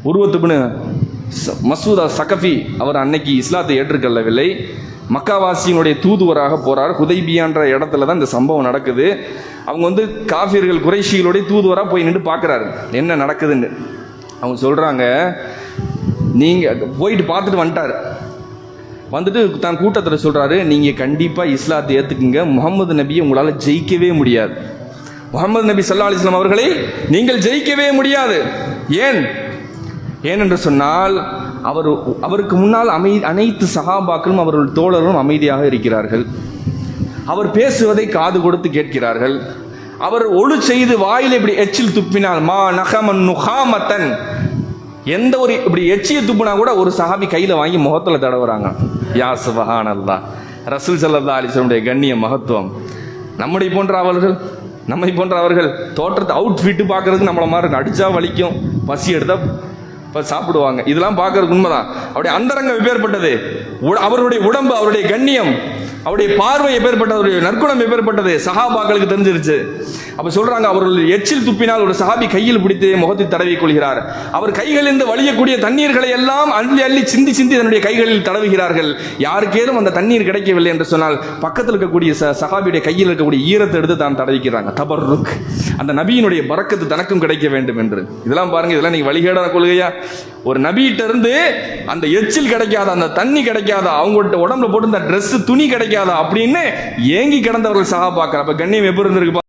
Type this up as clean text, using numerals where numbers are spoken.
உருவத்துபின் மசூதா சகஃபி அவர் அன்னைக்கு இஸ்லாத்தை ஏற்றுக்கொள்ளவில்லை. மக்காவாசியினுடைய தூதுவராக போறார். ஹுதைபியான்ற இடத்துல தான் இந்த சம்பவம் நடக்குது. அவங்க காஃபிர்கள் குறைஷிகளுடைய தூதுவராக போய் நின்று பார்க்குறாரு என்ன நடக்குதுன்னு. அவங்க சொல்கிறாங்க, நீங்கள் போயிட்டு பார்த்துட்டு வந்துட்டார். வந்துட்டு தான் கூட்டத்தில் சொல்கிறாரு, நீங்கள் கண்டிப்பாக இஸ்லாத்தை ஏற்றுக்குங்க, முகமது நபியை உங்களால் ஜெயிக்கவே முடியாது. முகமது நபி ஸல்லல்லாஹு அலைஹி வஸல்லம் அவர்களை நீங்கள் ஜெயிக்கவே முடியாது. ஏனென்று சொன்னால் அவருக்கு முன்னால் அனைத்து சஹாபாக்களும் அவர்கள் தோழர்களும் அமைதியாக இருக்கிறார்கள். அவர் பேசுவதை காது கொடுத்து கேட்கிறார்கள். அவர் ஒழு செய்து வாயில் இப்படி எச்சில் துப்பினால் மா நகமன் நுகாமத்தன், எந்த ஒரு இப்படி எச்சியை துப்புனா கூட ஒரு சஹாபி கையில் வாங்கி முகத்தில் தடவுறாங்க. யா சுப்ஹானல்லாஹ், ரசூல் ஸல்லல்லாஹு அலைஹி வஸல்லம் கண்ணிய மகத்துவம். நம்மை போன்ற அவர்கள் தோற்றத்தை அவுட்ஃபிட்டு பார்க்கறதுக்கு நம்மளை மாதிரி அடிச்சா வலிக்கும், பசி எடுத்தா சாப்பிடுவாங்க. இதெல்லாம் பார்க்கறதுக்கு உண்மைதான். அவருடைய அந்தரங்கம் எப்பேற்பட்டது, அவருடைய உடம்பு, அவருடைய கண்ணியம், அவருடைய பார்வை எப்பேற்பட்டது, அவருடைய நற்குணம் எப்பேற்பட்டது சஹாபாக்களுக்கு தெரிஞ்சிருச்சு. அப்ப சொல்றாங்க, அவர்கள் எச்சில் துப்பினால் ஒரு சஹாபி கையில் பிடித்து முகத்தை தடவி கொள்கிறார். அவர் கைகளிலிருந்து வழியக்கூடிய தண்ணீர்களை எல்லாம் அள்ளி அள்ளி சிந்தி தன்னுடைய கைகளில் தடவுகிறார்கள். யாருக்கேனும் அந்த தண்ணீர் கிடைக்கவில்லை என்று சொன்னால் பக்கத்தில் இருக்கக்கூடிய சஹாபியுடைய கையில் இருக்கக்கூடிய ஈரத்தை எடுத்து தான் தடவிக்கிறாங்க. தபர்ருக், அந்த நபியினுடைய பரக்கத்து தனக்கும் கிடைக்க வேண்டும் என்று. இதெல்லாம் பாருங்க, இதெல்லாம் நீங்க வழிகேடான கொள்கையா? ஒரு நபியிட்ட இருந்து அந்த எச்சில் கிடைக்காத, அந்த தண்ணி கிடைக்காத, அவங்கள்ட்ட உடம்புல போட்டு இந்த ட்ரெஸ் துணி கிடைக்காதா அப்படின்னு ஏங்கி கிடந்தவர்கள் சஹாபாக்கள். அப்ப கண்ணியம் எப்படி இருந்திருக்கு?